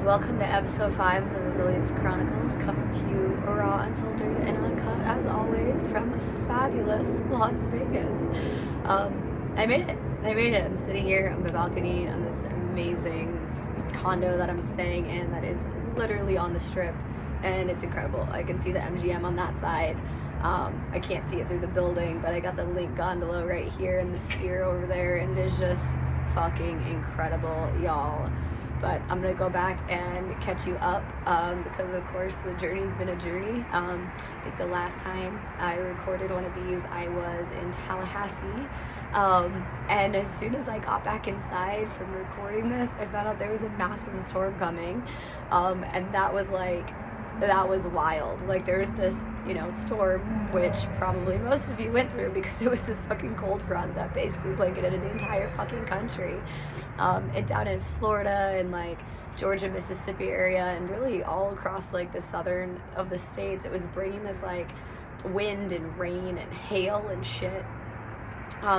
welcome to episode 5 of the Resilience Chronicles, coming to you raw, unfiltered, and uncut, as always, from fabulous Las Vegas. I made it. I'm sitting here on the balcony on this amazing condo that I'm staying in that is literally on the strip, and it's incredible. I can see the MGM on that side. I can't see it through the building, but I got the link gondola right here and the sphere over there, and it is just fucking incredible, y'all. But I'm gonna go back and catch you up because of course the journey's been a journey. I think the last time I recorded one of these I was in Tallahassee, and as soon as I got back inside from recording this, I found out there was a massive storm coming, and that was wild. Like, there was this, storm, which probably most of you went through because it was this fucking cold front that basically blanketed the entire fucking country. And down in Florida and like Georgia, Mississippi area, and really all across like the southern of the states, it was bringing this like wind and rain and hail and shit.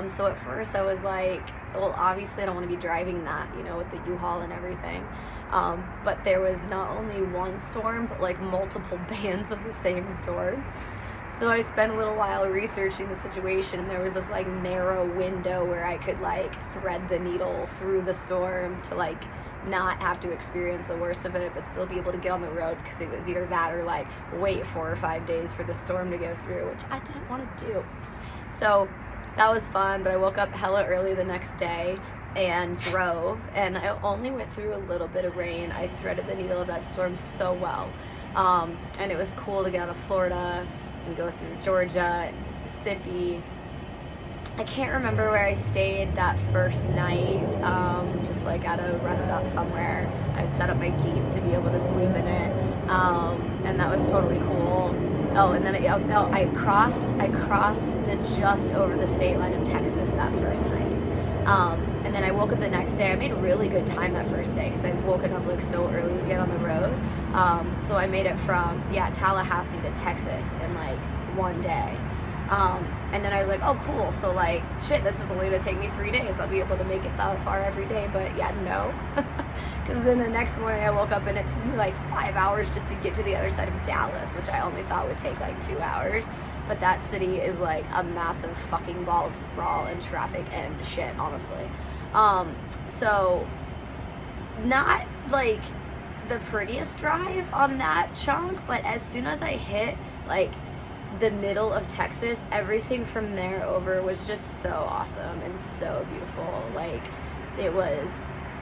So at first I was like, well, obviously I don't want to be driving that, with the U-Haul and everything. But there was not only one storm, but like multiple bands of the same storm. So I spent a little while researching the situation, and there was this like narrow window where I could like thread the needle through the storm to like not have to experience the worst of it, but still be able to get on the road, because it was either that or like wait 4 or 5 days for the storm to go through, which I didn't want to do. So that was fun, but I woke up hella early the next day and drove, and I only went through a little bit of rain. I threaded the needle of that storm so well, and it was cool to get out of Florida and go through Georgia and Mississippi. I can't remember where I stayed that first night, just like at a rest stop somewhere. I'd set up my Jeep to be able to sleep in it, and that was totally cool. Oh, and then I crossed the just over the state line of Texas that first night. And then I woke up the next day. I made really good time that first day because I'd woken up like so early to get on the road. So I made it from Tallahassee to Texas in like one day. And then I was like, oh cool, so like shit, this is only gonna take me 3 days. I'll be able to make it that far every day. But yeah, no. Because then the next morning I woke up and it took me like 5 hours just to get to the other side of Dallas, which I only thought would take like 2 hours. But that city is like a massive fucking ball of sprawl and traffic and shit, honestly. So not like the prettiest drive on that chunk, but as soon as I hit like the middle of Texas, everything from there over was just so awesome and so beautiful. Like,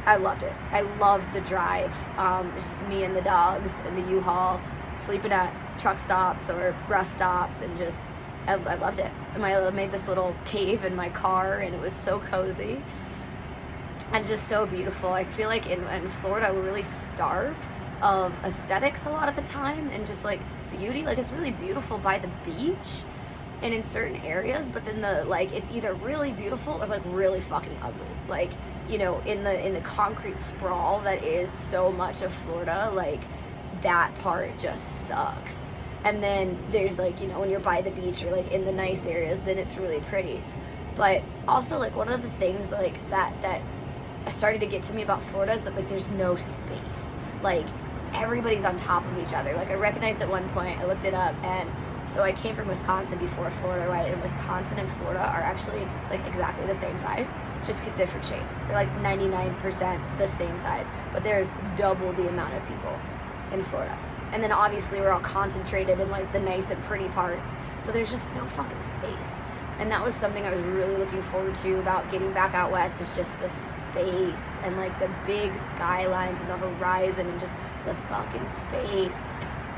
I loved it. I loved the drive. It was just me and the dogs and the U-Haul, sleeping at truck stops or rest stops, and just, I loved it. I made this little cave in my car, and it was so cozy and just so beautiful. I feel like in Florida, we're really starved of aesthetics a lot of the time, and just like beauty. Like, it's really beautiful by the beach and in certain areas, but then it's either really beautiful or like really fucking ugly. Like, in the concrete sprawl that is so much of Florida, like that part just sucks. And then there's like, when you're by the beach or like in the nice areas, then it's really pretty. But also, like, one of the things like that started to get to me about Florida is that like there's no space. Like, everybody's on top of each other. Like, I recognized at one point, I looked it up, and so I came from Wisconsin before Florida, right? And Wisconsin and Florida are actually like exactly the same size, just different shapes. They're like 99% the same size, but there's double the amount of people in Florida. And then obviously we're all concentrated in like the nice and pretty parts, so there's just no fucking space. And that was something I was really looking forward to about getting back out west, is just the space and like the big skylines and the horizon and just the fucking space.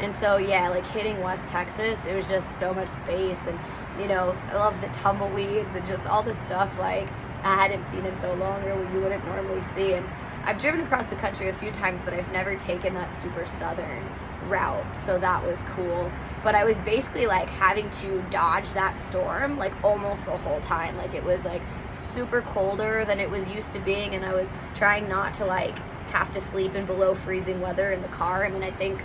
And so yeah, like hitting West Texas, it was just so much space, and I love the tumbleweeds and just all the stuff like I hadn't seen in so long, or you wouldn't normally see. And I've driven across the country a few times, but I've never taken that super southern route, so that was cool. But I was basically like having to dodge that storm like almost the whole time. Like, it was like super colder than it was used to being, and I was trying not to like have to sleep in below freezing weather in the car. I mean, I think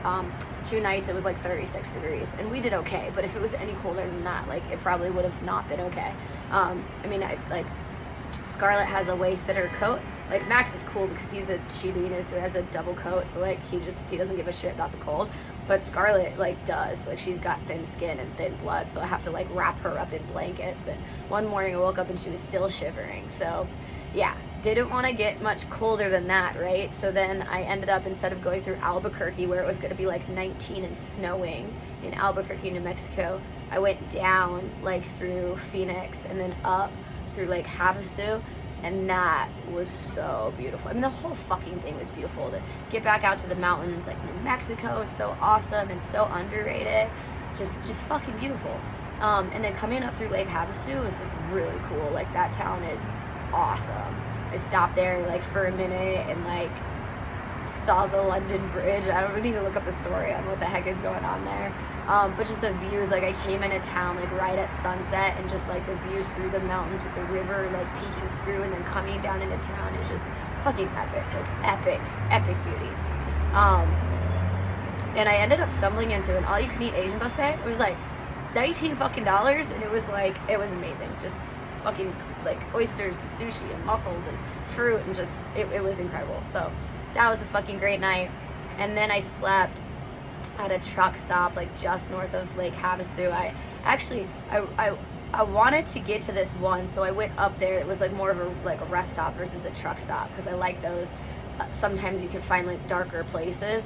2 nights it was like 36 degrees, and we did okay. But if it was any colder than that, like, it probably would have not been okay. I mean, Scarlett has a way thinner coat. Like, Max is cool because he's a Shiba Inu, so he has a double coat, so like he doesn't give a shit about the cold. But Scarlett like does. Like, she's got thin skin and thin blood, so I have to like wrap her up in blankets. And one morning I woke up and she was still shivering. So yeah, didn't want to get much colder than that, right? So then I ended up, instead of going through Albuquerque, where it was going to be like 19 and snowing in Albuquerque, New Mexico, I went down like through Phoenix and then up through Lake Havasu, and that was so beautiful. I mean, the whole fucking thing was beautiful. To get back out to the mountains, like New Mexico is so awesome and so underrated, just fucking beautiful. And then coming up through Lake Havasu was like really cool. Like, that town is awesome. I stopped there like for a minute and like saw the London Bridge. I don't need to look up the story on what the heck is going on there. But just the views, like I came into town like right at sunset, and just like the views through the mountains with the river like peeking through and then coming down into town is just fucking epic, like epic beauty. And I ended up stumbling into an all-you-can-eat Asian buffet. It was like $19 fucking, and it was amazing. Just fucking like oysters and sushi and mussels and fruit, and just it was incredible. So that was a fucking great night. And then I slept at a truck stop like just north of Lake Havasu. I wanted to get to this one, so I went up there. It was like more of a rest stop versus the truck stop, because I like those. Sometimes you can find like darker places.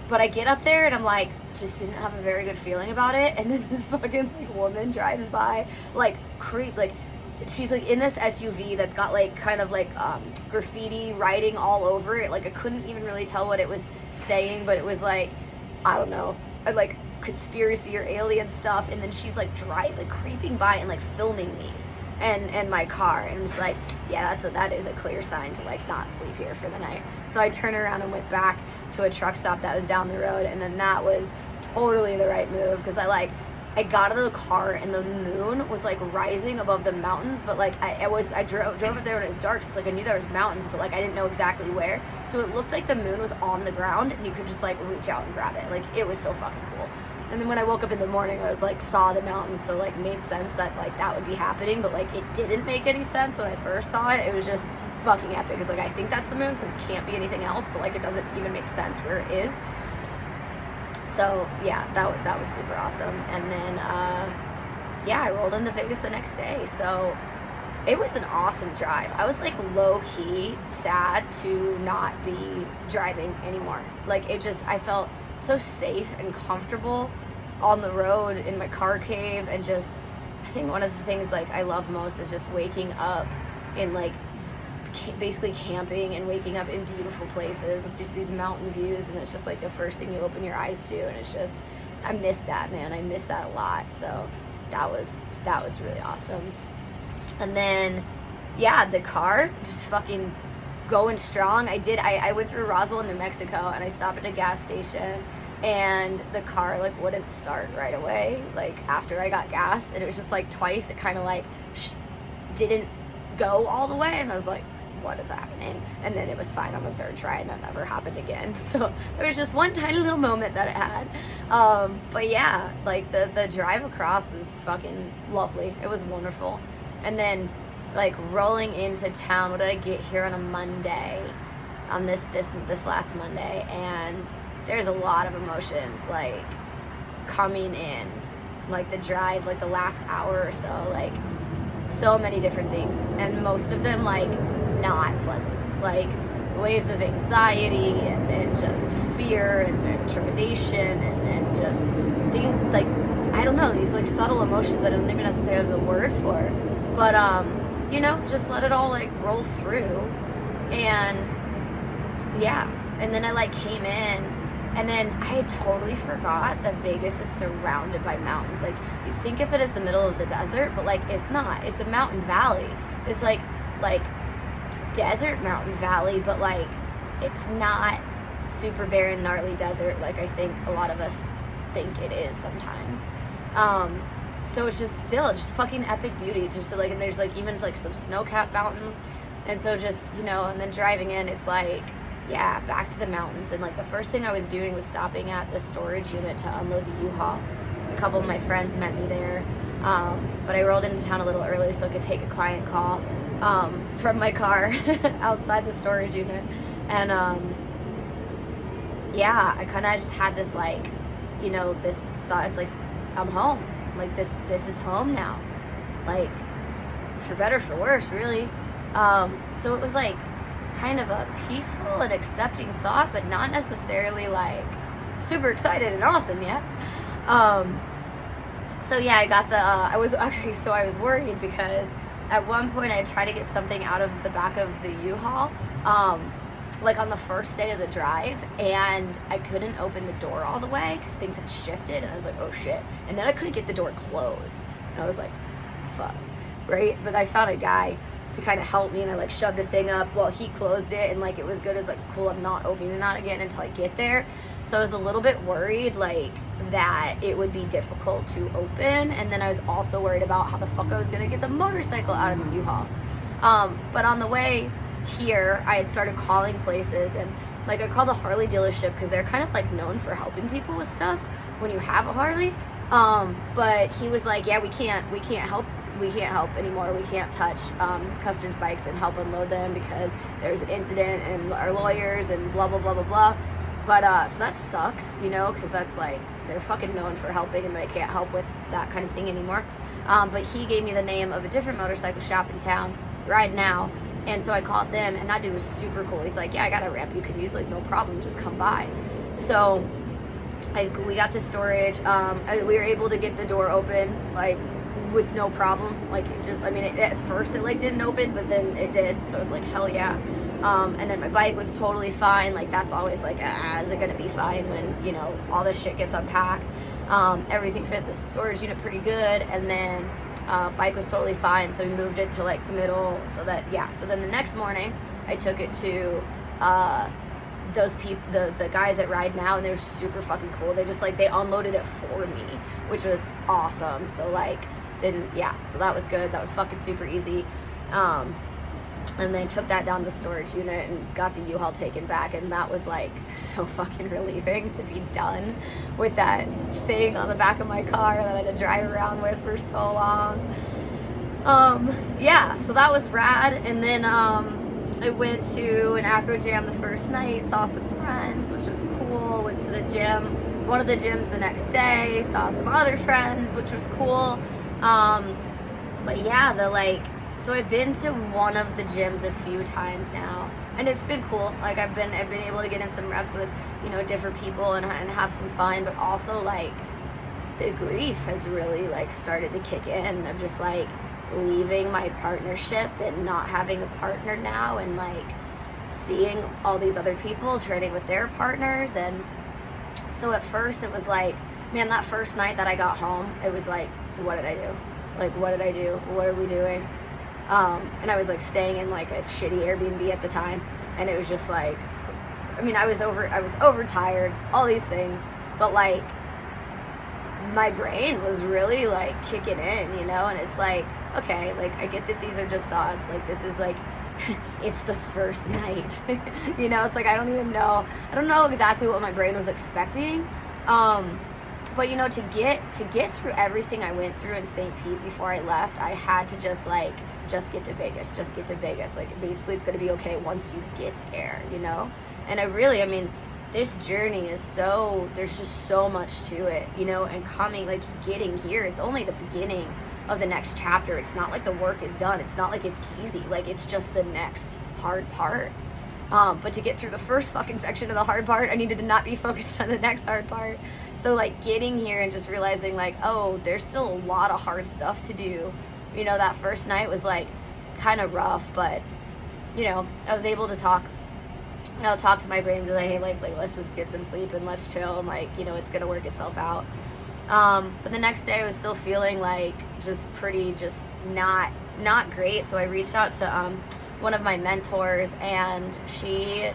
But I get up there and I'm like, just didn't have a very good feeling about it. And then this fucking like woman drives by, like she's like in this SUV that's got like kind of like graffiti writing all over it. Like, I couldn't even really tell what it was saying, but it was like, I don't know, like conspiracy or alien stuff. And then she's like creeping by and like filming me and my car, and I'm just like, yeah, that is a clear sign to like not sleep here for the night. So I turned around and went back to a truck stop that was down the road, and then that was totally the right move, because I got out of the car and the moon was like rising above the mountains, but like I drove up there when it was dark, so it's like I knew there was mountains, but like I didn't know exactly where, so it looked like the moon was on the ground and you could just like reach out and grab it. Like, it was so fucking cool. And then when I woke up in the morning, I like saw the mountains, so like made sense that like that would be happening, but like it didn't make any sense when I first saw it. It was just fucking epic. It's like, I think that's the moon because it can't be anything else, but like it doesn't even make sense where it is. So yeah, that was super awesome. And then yeah, I rolled into Vegas the next day. So it was an awesome drive. I was like low-key sad to not be driving anymore. Like, I felt so safe and comfortable on the road in my car cave, and just, I think one of the things like I love most is just waking up in like basically camping and waking up in beautiful places with just these mountain views, and it's just like the first thing you open your eyes to, and it's just, I miss that, man. I miss that a lot. So that was really awesome. And then yeah, the car just fucking going strong. I went through Roswell, New Mexico, and I stopped at a gas station, and the car like wouldn't start right away, like after I got gas, and it was just like twice it kind of like didn't go all the way, and I was like, what is happening? And then it was fine on the third try, and that never happened again. So there was just one tiny little moment that it had. But yeah, like the drive across was fucking lovely. It was wonderful. And then like rolling into town, what did I get here on a Monday, on this last Monday, and there's a lot of emotions like coming in, like the drive, like the last hour or so, like so many different things, and most of them like not pleasant, like waves of anxiety, and then just fear, and then trepidation, and then just these like, I don't know, these like subtle emotions that I don't even necessarily have the word for, but you know, just let it all like roll through. And yeah, and then I like came in, and then I had totally forgot that Vegas is surrounded by mountains. Like, you think of it as the middle of the desert, but like it's not. It's a mountain valley. It's like desert mountain valley, but like it's not super barren, gnarly desert like I think a lot of us think it is sometimes. So it's just still just fucking epic beauty. Just so, like, and there's like even like some snow-capped mountains, and so just, you know, and then driving in, it's like, yeah, back to the mountains. And like the first thing I was doing was stopping at the storage unit to unload the U-Haul, a couple of my friends met me there, but I rolled into town a little earlier so I could take a client call from my car outside the storage unit. And yeah, I kind of just had this like, you know, this thought, it's like, I'm home. Like this is home now. Like, for better, for worse, really. So it was like kind of a peaceful and accepting thought, but not necessarily like super excited and awesome yet. So yeah, I got I was worried because at one point I tried to get something out of the back of the U-Haul, like on the first day of the drive, and I couldn't open the door all the way because things had shifted, and I was like, oh shit. And then I couldn't get the door closed, and I was like, fuck, right? But I found a guy to kind of help me, and I like shoved the thing up while he closed it, and like it was good as like, cool, I'm not opening it out again until I get there. So I was a little bit worried like that it would be difficult to open, and then I was also worried about how the fuck I was gonna get the motorcycle out of the U-Haul. But on the way here, I had started calling places, and like I called the Harley dealership because they're kind of like known for helping people with stuff when you have a Harley. But he was like, yeah, we can't help anymore. We can't touch customers' bikes and help unload them because there's an incident and our lawyers and blah blah blah blah blah. But so that sucks, you know, because that's like, they're fucking known for helping and they can't help with that kind of thing anymore. But he gave me the name of a different motorcycle shop in town, Ride Now. And so I called them, and that dude was super cool. He's like, yeah, I got a ramp you could use, like, no problem, just come by. So we got to storage. We were able to get the door open, like, with no problem. Like, at first it, like, didn't open, but then it did. So it was like, hell yeah. And then my bike was totally fine. Like, that's always like, is it gonna be fine when, you know, all this shit gets unpacked? Everything fit the storage unit pretty good, and then bike was totally fine, so we moved it to like the middle, so then the next morning I took it to those people, the guys that Ride Now, and they're super fucking cool. They just like, they unloaded it for me, which was awesome. So like, so that was good. That was fucking super easy. And then took that down to the storage unit and got the U-Haul taken back, and that was like so fucking relieving to be done with that thing on the back of my car that I had to drive around with for so long. Yeah, so that was rad. And then I went to an acro jam the first night, saw some friends, which was cool. Went to the gym, one of the gyms the next day, saw some other friends, which was cool. But yeah, so I've been to one of the gyms a few times now, and it's been cool. Like, I've been able to get in some reps with, you know, different people and have some fun, but also like the grief has really like started to kick in of just like leaving my partnership and not having a partner now, and like seeing all these other people training with their partners. And so at first it was like, man, that first night that I got home, it was like, what did I do? Like, what did I do? What are we doing? And I was like staying in like a shitty Airbnb at the time, and it was just like, I was overtired, all these things, but like my brain was really like kicking in, you know. And it's like, okay, like I get that these are just thoughts, like this is like it's the first night. You know, it's like I don't know exactly what my brain was expecting. But you know, to get through everything I went through in St. Pete before I left, I had to just get to Vegas. Like, basically it's going to be okay once you get there, you know? And this journey is there's just so much to it, you know? And just getting here, it's only the beginning of the next chapter. It's not like the work is done. It's not like it's easy. Like, it's just the next hard part. But to get through the first fucking section of the hard part, I needed to not be focused on the next hard part. So like getting here and just realizing like, oh, there's still a lot of hard stuff to do. You know, that first night was like kind of rough, but you know, I was able to talk to my brain and be like, hey, like let's just get some sleep and let's chill, and like, you know, it's gonna work itself out. But the next day I was still feeling like just not great. So I reached out to one of my mentors, and she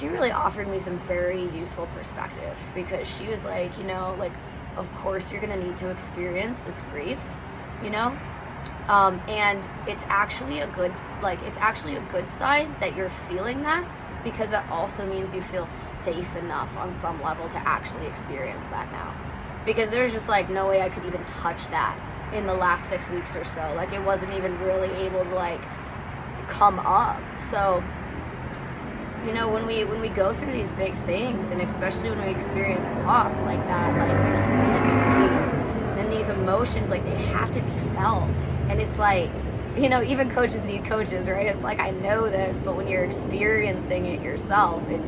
really offered me some very useful perspective, because she was like, you know, like, of course you're gonna need to experience this grief, you know, and it's actually a good sign that you're feeling that, because that also means you feel safe enough on some level to actually experience that now. because there's just like no way I could even touch that in the last 6 weeks or so. Like it wasn't even really able to like come up. So, you know, when we go through these big things, and especially when we experience loss like that, like there's gonna be grief, and these emotions, like they have to be felt. And it's like, you know, even coaches need coaches, right? It's like, I know this, but when you're experiencing it yourself, it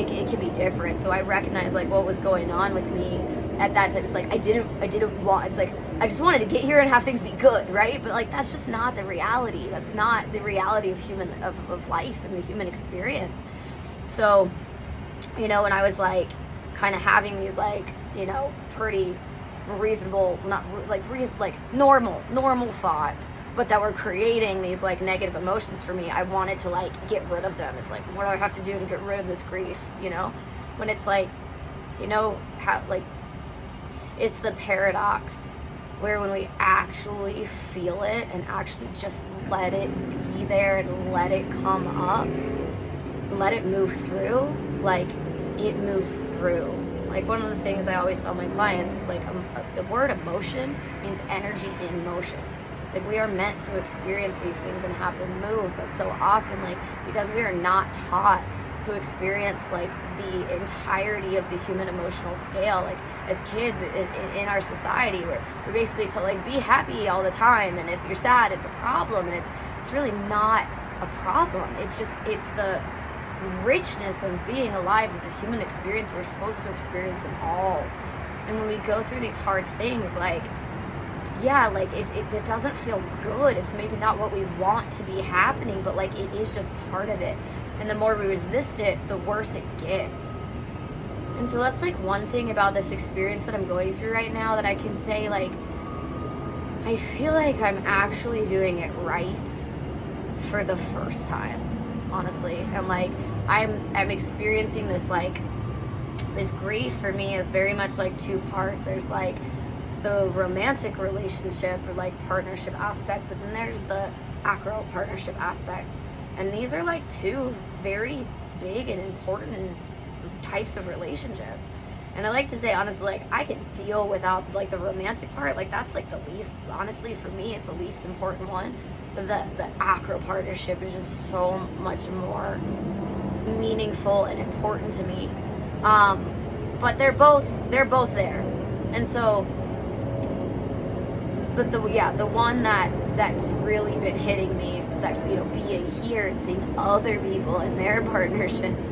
can be different. So I recognize like what was going on with me at that time. It's like I didn't want, it's like I just wanted to get here and have things be good, right? But like that's just not the reality. That's not the reality of life and the human experience. So, you know, when I was like kind of having these like, you know, pretty reasonable, not like normal thoughts, but that were creating these like negative emotions for me, I wanted to like get rid of them. It's like, what do I have to do to get rid of this grief, you know? When it's like, you know, how like it's the paradox where when we actually feel it and actually just let it be there and let it come up, let it move through, like it moves through. Like one of the things I always tell my clients is like the word emotion means energy in motion. Like we are meant to experience these things and have them move, but so often, like because we are not taught to experience like the entirety of the human emotional scale, like as kids in our society, we're basically told like be happy all the time, and if you're sad it's a problem, and it's really not a problem. It's the richness of being alive with the human experience. We're supposed to experience them all. And when we go through these hard things, like yeah, like it doesn't feel good. It's maybe not what we want to be happening, but like it is just part of it. And the more we resist it, the worse it gets. And so that's like one thing about this experience that I'm going through right now, that I can say like I feel like I'm actually doing it right for the first time, honestly. And like I'm experiencing this like this grief for me is very much like two parts. There's like the romantic relationship or like partnership aspect, but then there's the acro partnership aspect. And these are like two very big and important types of relationships. And I like to say, honestly, like I can deal without like the romantic part. Like that's like the least, honestly, for me, it's the least important one. But the acro partnership is just so much more meaningful and important to me. But they're both there. And so, but the one that's really been hitting me since actually, you know, being here and seeing other people and their partnerships,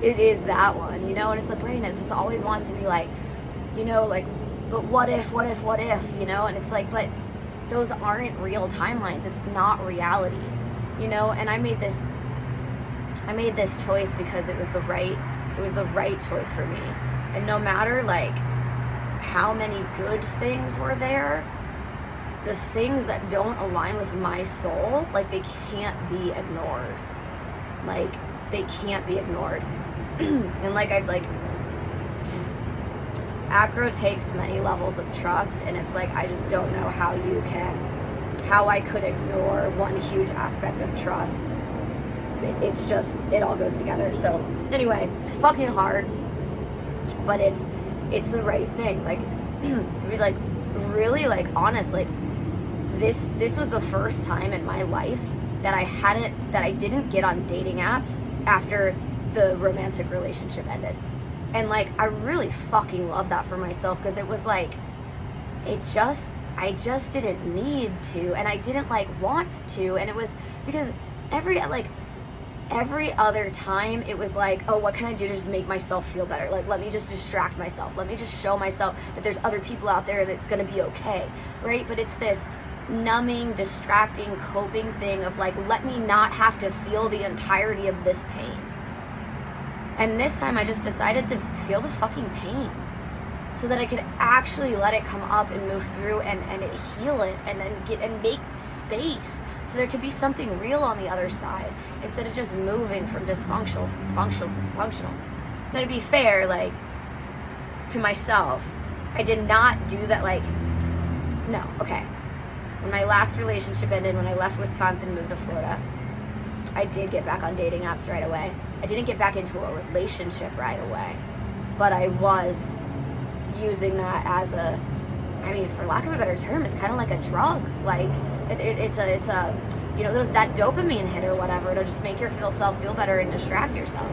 it is that one, you know. And it's the brain that just always wants to be like, you know, like, but what if, you know. And it's like, but those aren't real timelines. It's not reality, you know. And I made this choice because it was the right choice for me. And no matter like how many good things were there, the things that don't align with my soul, like they can't be ignored. Like they can't be ignored. And like I like, acro takes many levels of trust, and it's like I just don't know how I could ignore one huge aspect of trust. It's just, it all goes together. So anyway, it's fucking hard, but it's the right thing. Like be like really like honest, like this was the first time in my life that I didn't get on dating apps after the romantic relationship ended. And like I really fucking love that for myself, because it was like I just didn't need to, and I didn't like want to. And it was because every other time it was like, oh, what can I do to just make myself feel better? Like, let me just distract myself. Let me just show myself that there's other people out there and it's going to be okay, right? But it's this numbing, distracting, coping thing of like, let me not have to feel the entirety of this pain. And this time I just decided to feel the fucking pain so that I could actually let it come up and move through and heal it, and then make space so there could be something real on the other side, instead of just moving from dysfunctional to dysfunctional. Now, to be fair, like, to myself, I did not do that, like, no, okay. When my last relationship ended, when I left Wisconsin and moved to Florida, I did get back on dating apps right away. I didn't get back into a relationship right away, but I was, using that as a, I mean, for lack of a better term, it's kind of like a drug. Like it's a you know, that dopamine hit or whatever. It'll just make yourself feel better and distract yourself.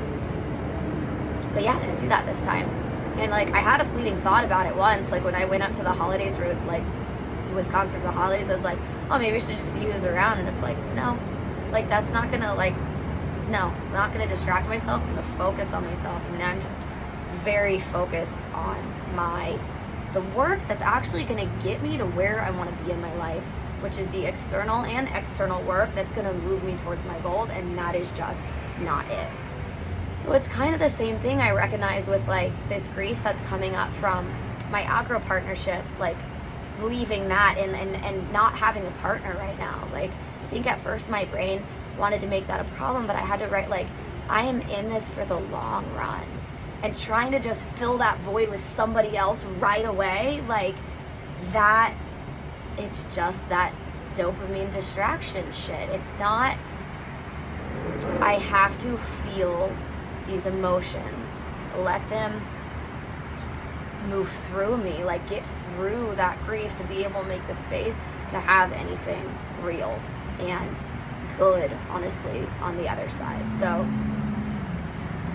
But yeah, I didn't do that this time. And like, I had a fleeting thought about it once, like when I went up to the holidays route, like to Wisconsin for the holidays, I was like, oh, maybe I should just use around. And it's like, no, like that's not gonna, like, no, I'm not gonna distract myself. I'm gonna focus on myself. I mean, I'm just very focused on the work that's actually gonna get me to where I want to be in my life, which is the external and external work that's gonna move me towards my goals, and that is just not it. So it's kind of the same thing I recognize with like this grief that's coming up from my agro partnership, like leaving that and not having a partner right now. Like, I think at first my brain wanted to make that a problem, but I had to write, like, I am in this for the long run, and trying to just fill that void with somebody else right away, like that, it's just that dopamine distraction shit. It's not, I have to feel these emotions, let them move through me, like get through that grief to be able to make the space to have anything real and good, honestly, on the other side. So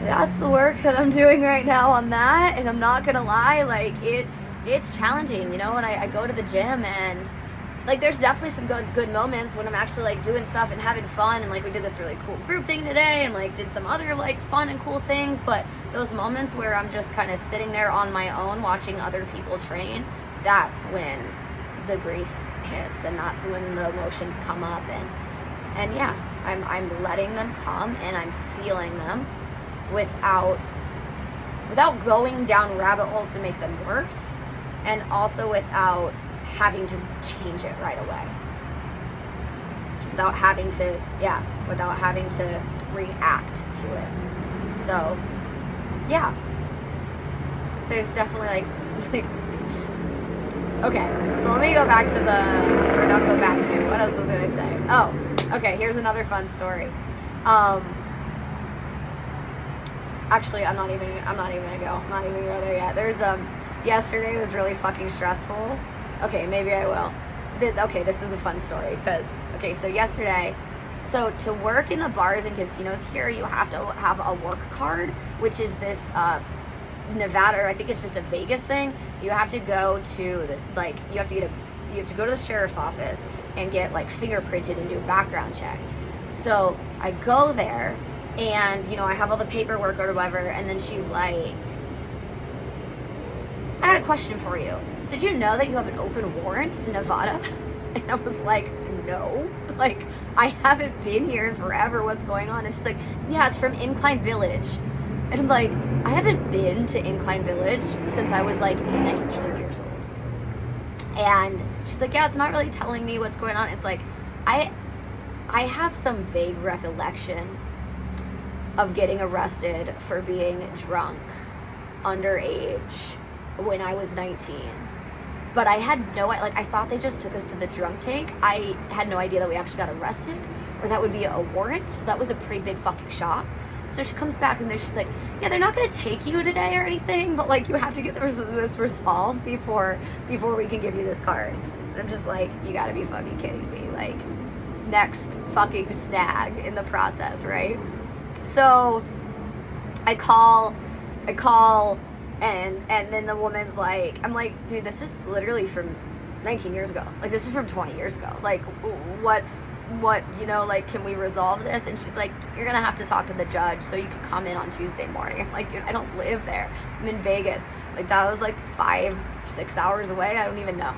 that's the work that I'm doing right now on that. And I'm not gonna lie, like it's challenging, you know. And I go to the gym, and like there's definitely some good moments when I'm actually like doing stuff and having fun, and like we did this really cool group thing today and like did some other like fun and cool things. But those moments where I'm just kind of sitting there on my own watching other people train, that's when the grief hits, and that's when the emotions come up. And yeah, I'm letting them come, and I'm feeling them without going down rabbit holes to make them worse, and also without having to change it right away, without having to react to it. So yeah, there's definitely like okay, so let me go back to what else was I gonna say? Oh, okay, here's another fun story. Actually, I'm not even gonna go there yet. There's yesterday was really fucking stressful. Okay, maybe I will. This is a fun story because, so yesterday, so to work in the bars and casinos here, you have to have a work card, which is this Nevada, or I think it's just a Vegas thing. You have to go to you have to go to the sheriff's office and get like fingerprinted and do a background check. So I go there, and you know, I have all the paperwork or whatever, and then she's like, I had a question for you. Did you know that you have an open warrant in Nevada? And I was like, no, like I haven't been here in forever. What's going on? And she's like, yeah, it's from Incline Village. And I'm like, I haven't been to Incline Village since I was like 19 years old. And she's like, yeah, it's not really telling me what's going on. It's like, I have some vague recollection of getting arrested for being drunk underage when I was 19. But I had I thought they just took us to the drunk tank. I had no idea that we actually got arrested, or that would be a warrant. So that was a pretty big fucking shock. So she comes back, and then she's like, yeah, they're not going to take you today or anything, but like you have to get this resolved before we can give you this card. And I'm just like, you got to be fucking kidding me. Like, next fucking snag in the process, right? So I call and then the woman's like, I'm like, dude, this is literally from 19 years ago. Like, this is from 20 years ago. Like, what, you know, like, can we resolve this? And she's like, you're gonna have to talk to the judge so you can come in on Tuesday morning. I'm like, dude, I don't live there. I'm in Vegas. Like, that was like 5-6 hours away. I don't even know.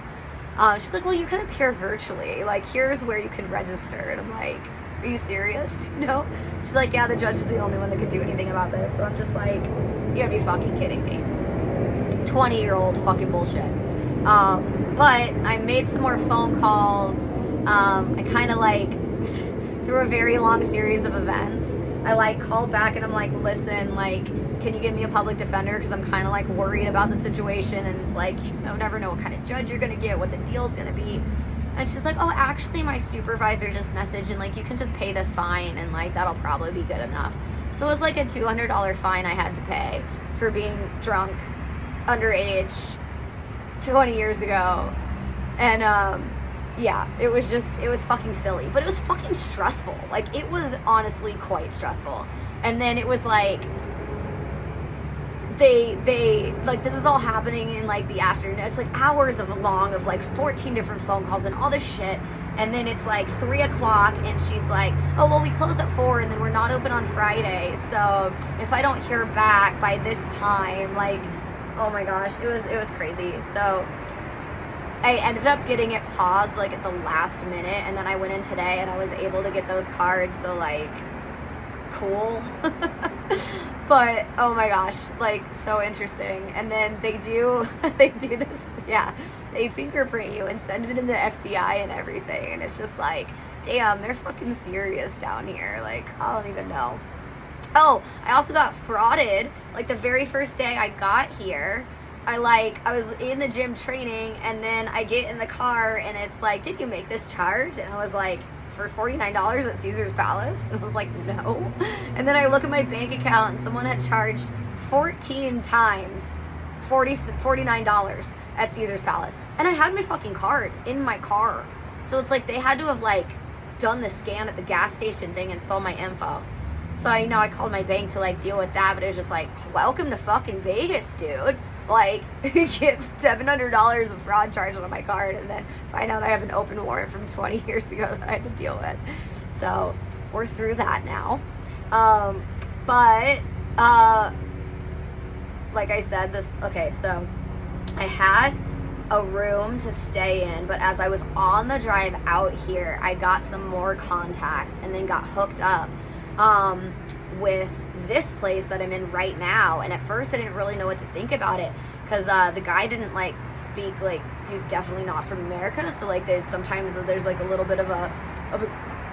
She's like, well, you can appear virtually. Like, here's where you can register. And I'm like, are you serious? You know? She's like, yeah, the judge is the only one that could do anything about this. So I'm just like, you gotta be fucking kidding me. 20-year-old fucking bullshit. But I made some more phone calls. I kind of like, through a very long series of events, I like called back and I'm like, listen, like, can you give me a public defender? Because I'm kind of like worried about the situation, and it's like, you know, never know what kind of judge you're gonna get, what the deal's gonna be. And she's like, oh, actually my supervisor just messaged, and like, you can just pay this fine, and like, that'll probably be good enough. So it was like a $200 fine I had to pay for being drunk underage 20 years ago. And yeah, it was fucking silly, but it was fucking stressful. Like, it was honestly quite stressful. And then it was like, they like, this is all happening in like the afternoon. It's like hours of 14 different phone calls and all this shit. And then it's like 3 o'clock and she's like, oh, well, we close at 4 and then we're not open on Friday. So if I don't hear back by this time, like, oh my gosh, it was crazy. So I ended up getting it paused like at the last minute, and then I went in today and I was able to get those cards, so like, cool. But oh my gosh, like, so interesting. And then they do this, yeah, they fingerprint you and send it in the FBI and everything, and it's just like, damn, they're fucking serious down here. Like, I don't even know. Oh, I also got frauded like the very first day I got here. I was in the gym training, and then I get in the car and it's like, did you make this charge? And I was like, for $49 at Caesar's Palace? And I was like, no. And then I look at my bank account and someone had charged 14 times $49 at Caesar's Palace. And I had my fucking card in my car. So it's like they had to have like done the scan at the gas station thing and saw my info. So I called my bank to like deal with that, but it was just like, welcome to fucking Vegas, dude. Like, get $700 of fraud charge on my card and then find out I have an open warrant from 20 years ago that I had to deal with. So we're through that now. But like I said, so I had a room to stay in, but as I was on the drive out here, I got some more contacts and then got hooked up with this place that I'm in right now. And at first I didn't really know what to think about it, because the guy didn't like speak, like, he was definitely not from America, so like sometimes there's like a little bit of a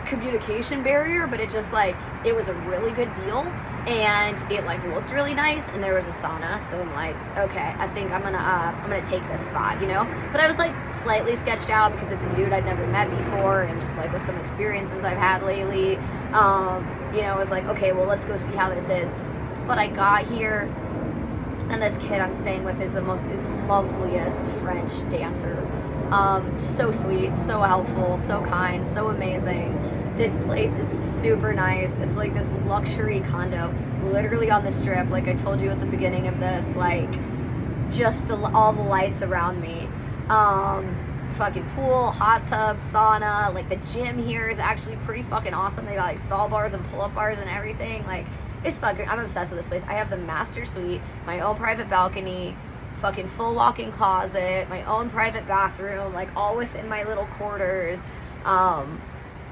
communication barrier, but it just like, it was a really good deal, and it like looked really nice, and there was a sauna, so I'm like, okay, I think I'm gonna take this spot, you know. But I was like slightly sketched out because it's a dude I'd never met before, and just like with some experiences I've had lately, you know, I was like, okay, well, let's go see how this is. But I got here, and this kid I'm staying with is the most loveliest French dancer. So sweet, so helpful, so kind, so amazing. This place is super nice. It's like this luxury condo, literally on the strip, like I told you at the beginning of this, like, just all the lights around me. Fucking pool, hot tub, sauna, like the gym here is actually pretty fucking awesome. They got like stall bars and pull-up bars and everything. Like, it's fucking, I'm obsessed with this place. I have the master suite, my own private balcony, fucking full walk-in closet, my own private bathroom, like all within my little quarters.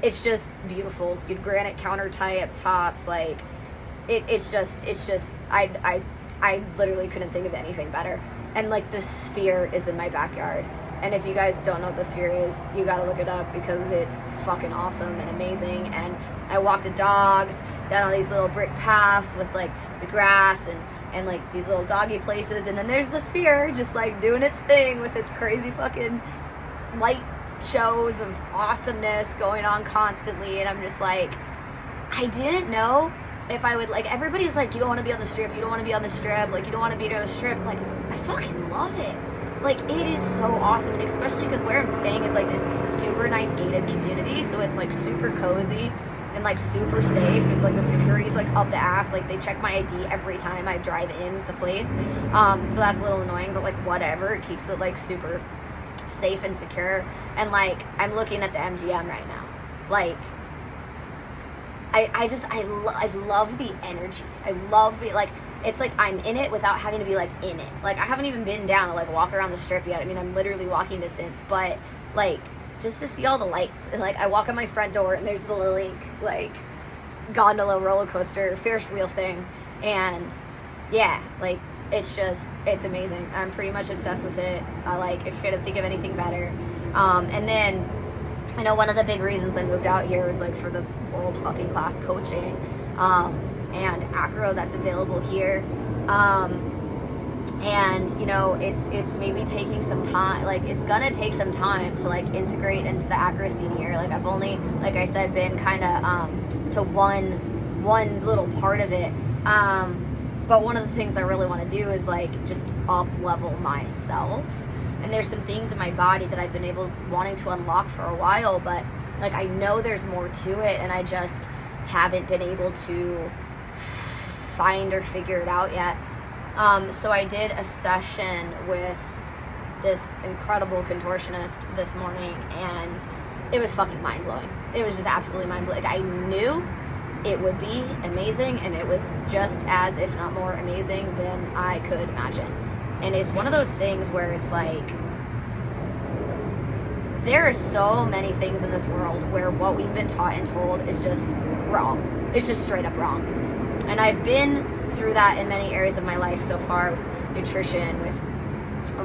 It's just beautiful. You get granite countertops, like it's just I literally couldn't think of anything better. And like the Sphere is in my backyard. And if you guys don't know what the Sphere is, you gotta look it up because it's fucking awesome and amazing. And I walked the dogs down all these little brick paths with like the grass and like these little doggy places. And then there's the Sphere just like doing its thing with its crazy fucking light shows of awesomeness going on constantly. And I'm just like, I didn't know if I would, like, everybody's like, you don't want to be on the strip, you don't want to be on the strip, like, you don't want to be near the strip. Like, I fucking love it. Like, it is so awesome. And especially because where I'm staying is like this super nice gated community, so it's like super cozy and like super safe. It's like the security's like up the ass. Like, they check my ID every time I drive in the place. So that's a little annoying, but like whatever, it keeps it like super safe and secure. And like, I'm looking at the MGM right now. Like, I love the energy. I love it. Like, it's like I'm in it without having to be like in it. Like, I haven't even been down to like walk around the strip yet. I mean, I'm literally walking distance, but like, just to see all the lights. And like, I walk in my front door and there's the little like gondola roller coaster Ferris wheel thing. And yeah, like, it's amazing. I'm pretty much obsessed with it. I couldn't think of anything better. And then I know one of the big reasons I moved out here was like for the world fucking class coaching and acro that's available here. And you know, it's maybe taking some time. Like, it's gonna take some time to like integrate into the acro scene here. Like, I've only, like I said, been kind of to one little part of it. But one of the things I really want to do is like just up level myself. And there's some things in my body that I've been wanting to unlock for a while, but like I know there's more to it, and I just haven't been able to find or figure it out yet. So I did a session with this incredible contortionist this morning, and it was fucking mind-blowing. It was just absolutely mind-blowing. I knew it would be amazing, and it was just as, if not more amazing than I could imagine. And it's one of those things where it's like, there are so many things in this world where what we've been taught and told is just wrong. It's just straight up wrong. And I've been through that in many areas of my life so far, with nutrition, with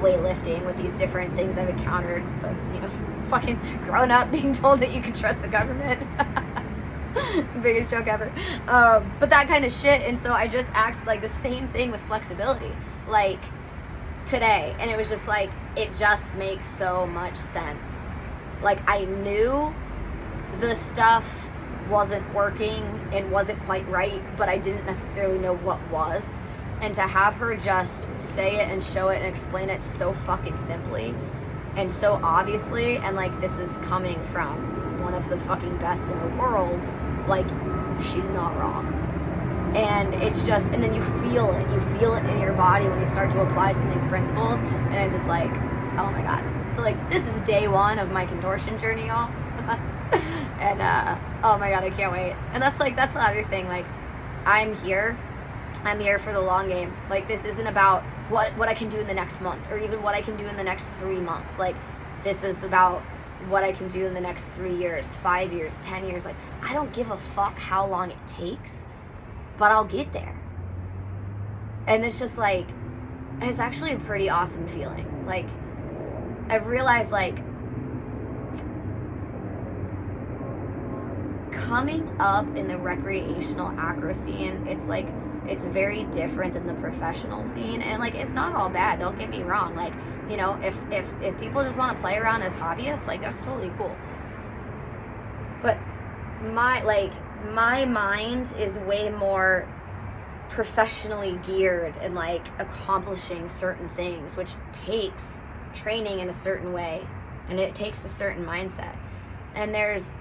weightlifting, with these different things I've encountered. But, you know, fucking grown up being told that you can trust the government. Biggest joke ever. But that kind of shit. And so I just asked like the same thing with flexibility, like today. And it was just like, it just makes so much sense. Like I knew the stuff wasn't working and wasn't quite right, but I didn't necessarily know what was. And to have her just say it and show it and explain it so fucking simply and so obviously, and like this is coming from one of the fucking best in the world, like she's not wrong. And it's just, and then you feel it in your body when you start to apply some of these principles. And I'm just like, oh my God. So like this is day one of my contortion journey, y'all. And oh my God, I can't wait. And that's the other thing, like I'm here for the long game. Like this isn't about what I can do in the next month, or even what I can do in the next 3 months. Like this is about what I can do in the next 3 years, 5 years, 10 years. Like I don't give a fuck how long it takes, but I'll get there. And it's just like, it's actually a pretty awesome feeling. Like I've realized, like, coming up in the recreational acro scene, it's very different than the professional scene. And like it's not all bad, don't get me wrong. Like, you know, if people just want to play around as hobbyists, like that's totally cool. But my mind is way more professionally geared and like accomplishing certain things, which takes training in a certain way, and it takes a certain mindset. And there's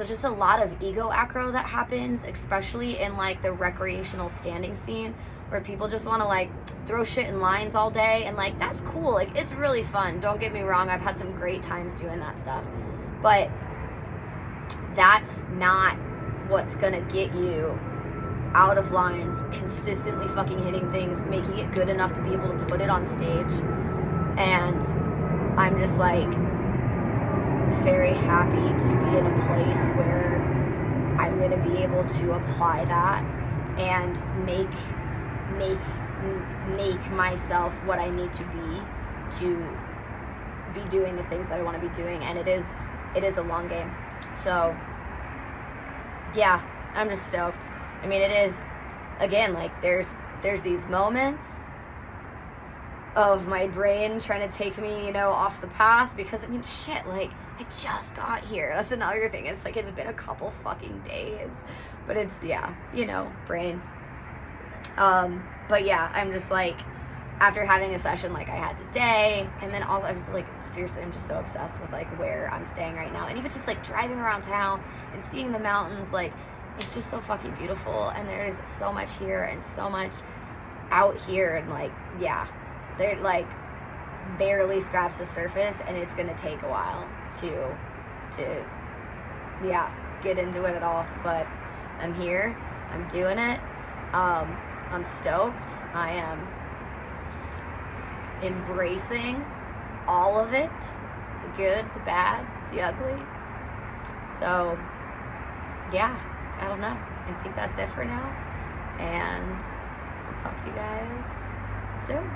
just a lot of ego acro that happens, especially in like the recreational standing scene, where people just want to like throw shit in lines all day, and like that's cool, like it's really fun, don't get me wrong, I've had some great times doing that stuff, but that's not what's gonna get you out of lines, consistently fucking hitting things, making it good enough to be able to put it on stage. And I'm just like very happy to be in a place where I'm going to be able to apply that and make myself what I need to be doing the things that I want to be doing. And it is a long game. So yeah, I'm just stoked. I mean, it is, again, like there's these moments of my brain trying to take me, you know, off the path, because I mean, shit, like I just got here. That's another thing. It's like, it's been a couple fucking days, but it's, yeah, you know, brains. But yeah, I'm just like, after having a session like I had today, and then also I was like, seriously, I'm just so obsessed with like where I'm staying right now. And even just like driving around town and seeing the mountains, like it's just so fucking beautiful. And there's so much here and so much out here, and like, yeah, they're like barely scratched the surface, and it's gonna take a while to yeah, get into it at all. But I'm here, I'm doing it. I'm stoked. I am embracing all of it, the good, the bad, the ugly. So yeah, I don't know, I think that's it for now, and I'll talk to you guys soon.